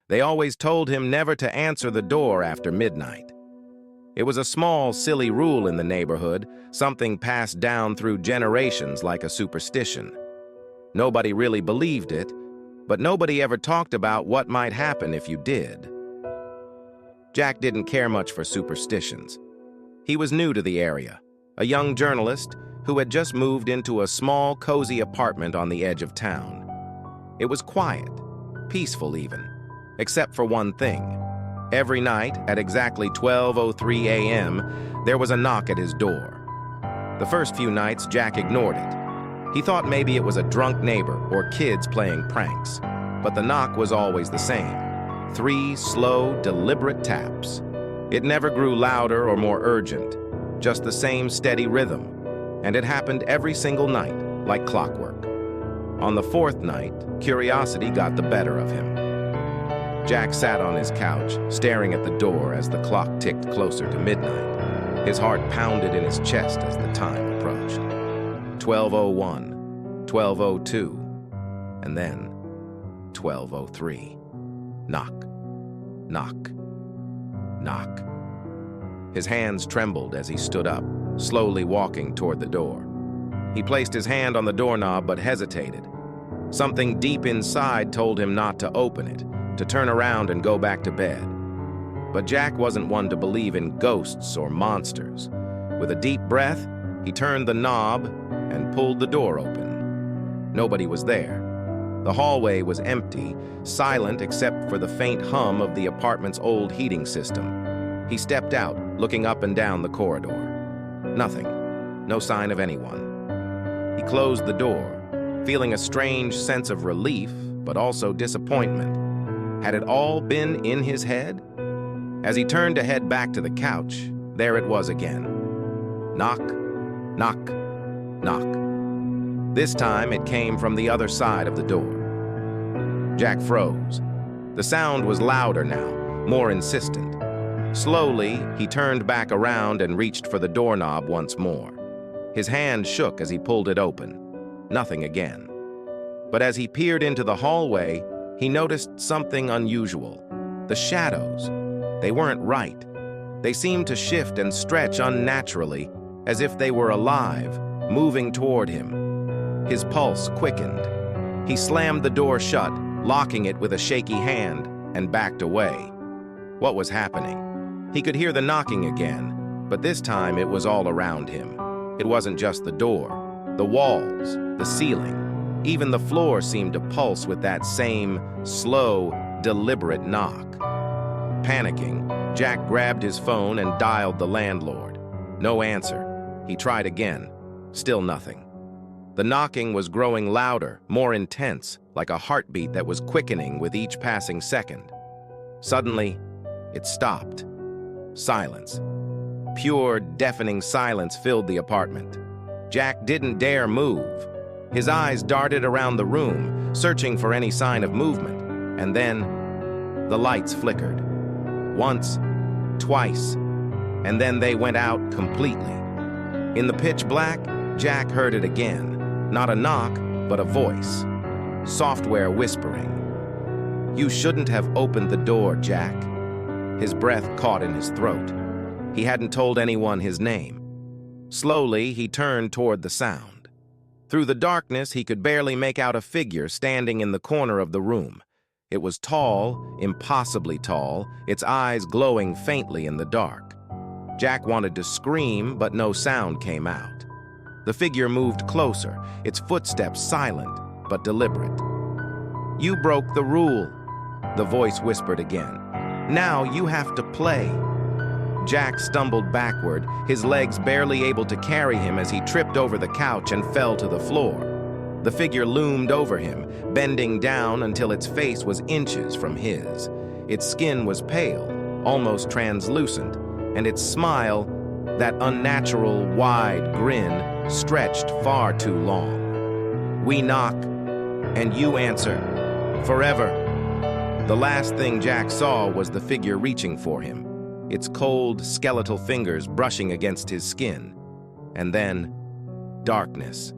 They always told him never to answer the door after midnight. It was a small, silly rule in the neighborhood, something passed down through generations like a superstition. Nobody really believed it, but nobody ever talked about what might happen if you did. Jack didn't care much for superstitions. He was new to the area, a young journalist who had just moved into a small, cozy apartment on the edge of town. It was quiet, peaceful even, except for one thing. Every night, at exactly 12:03 a.m., there was a knock at his door. The first few nights, Jack ignored it. He thought maybe it was a drunk neighbor or kids playing pranks, but the knock was always the same. 3 slow, deliberate taps. It never grew louder or more urgent, just the same steady rhythm, and it happened every single night, like clockwork. On the 4th night, curiosity got the better of him. Jack sat on his couch, staring at the door as the clock ticked closer to midnight. His heart pounded in his chest as the time approached. 12:01, 12:02, and then 12:03. Knock, knock, knock. His hands trembled as he stood up, slowly walking toward the door. He placed his hand on the doorknob but hesitated. Something deep inside told him not to open it, to turn around and go back to bed. But Jack wasn't one to believe in ghosts or monsters. With a deep breath, he turned the knob and pulled the door open. Nobody was there. The hallway was empty, silent except for the faint hum of the apartment's old heating system. He stepped out, looking up and down the corridor. Nothing. No sign of anyone. He closed the door, feeling a strange sense of relief, but also disappointment. Had it all been in his head? As he turned to head back to the couch, there it was again. Knock, knock, knock. This time it came from the other side of the door. Jack froze. The sound was louder now, more insistent. Slowly, he turned back around and reached for the doorknob once more. His hand shook as he pulled it open. Nothing again. But as he peered into the hallway, he noticed something unusual. The shadows. They weren't right. They seemed to shift and stretch unnaturally, as if they were alive, moving toward him. His pulse quickened. He slammed the door shut, locking it with a shaky hand, and backed away. What was happening? He could hear the knocking again, but this time it was all around him. It wasn't just the door. The walls, the ceiling, even the floor seemed to pulse with that same slow, deliberate knock. Panicking, Jack grabbed his phone and dialed the landlord. No answer. He tried again. Still nothing. The knocking was growing louder, more intense, like a heartbeat that was quickening with each passing second. Suddenly, it stopped. Silence. Pure, deafening silence filled the apartment. Jack didn't dare move. His eyes darted around the room, searching for any sign of movement, and then the lights flickered. Once, twice, and then they went out completely. In the pitch black, Jack heard it again. Not a knock, but a voice. Software whispering. "You shouldn't have opened the door, Jack." His breath caught in his throat. He hadn't told anyone his name. Slowly, he turned toward the sound. Through the darkness, he could barely make out a figure standing in the corner of the room. It was tall, impossibly tall, its eyes glowing faintly in the dark. Jack wanted to scream, but no sound came out. The figure moved closer, its footsteps silent but deliberate. "You broke the rule," the voice whispered again. "Now you have to play." Jack stumbled backward, his legs barely able to carry him as he tripped over the couch and fell to the floor. The figure loomed over him, bending down until its face was inches from his. Its skin was pale, almost translucent, and its smile, that unnatural, wide grin, stretched far too long. "We knock, and you answer. Forever." The last thing Jack saw was the figure reaching for him, its cold, skeletal fingers brushing against his skin. And then, darkness.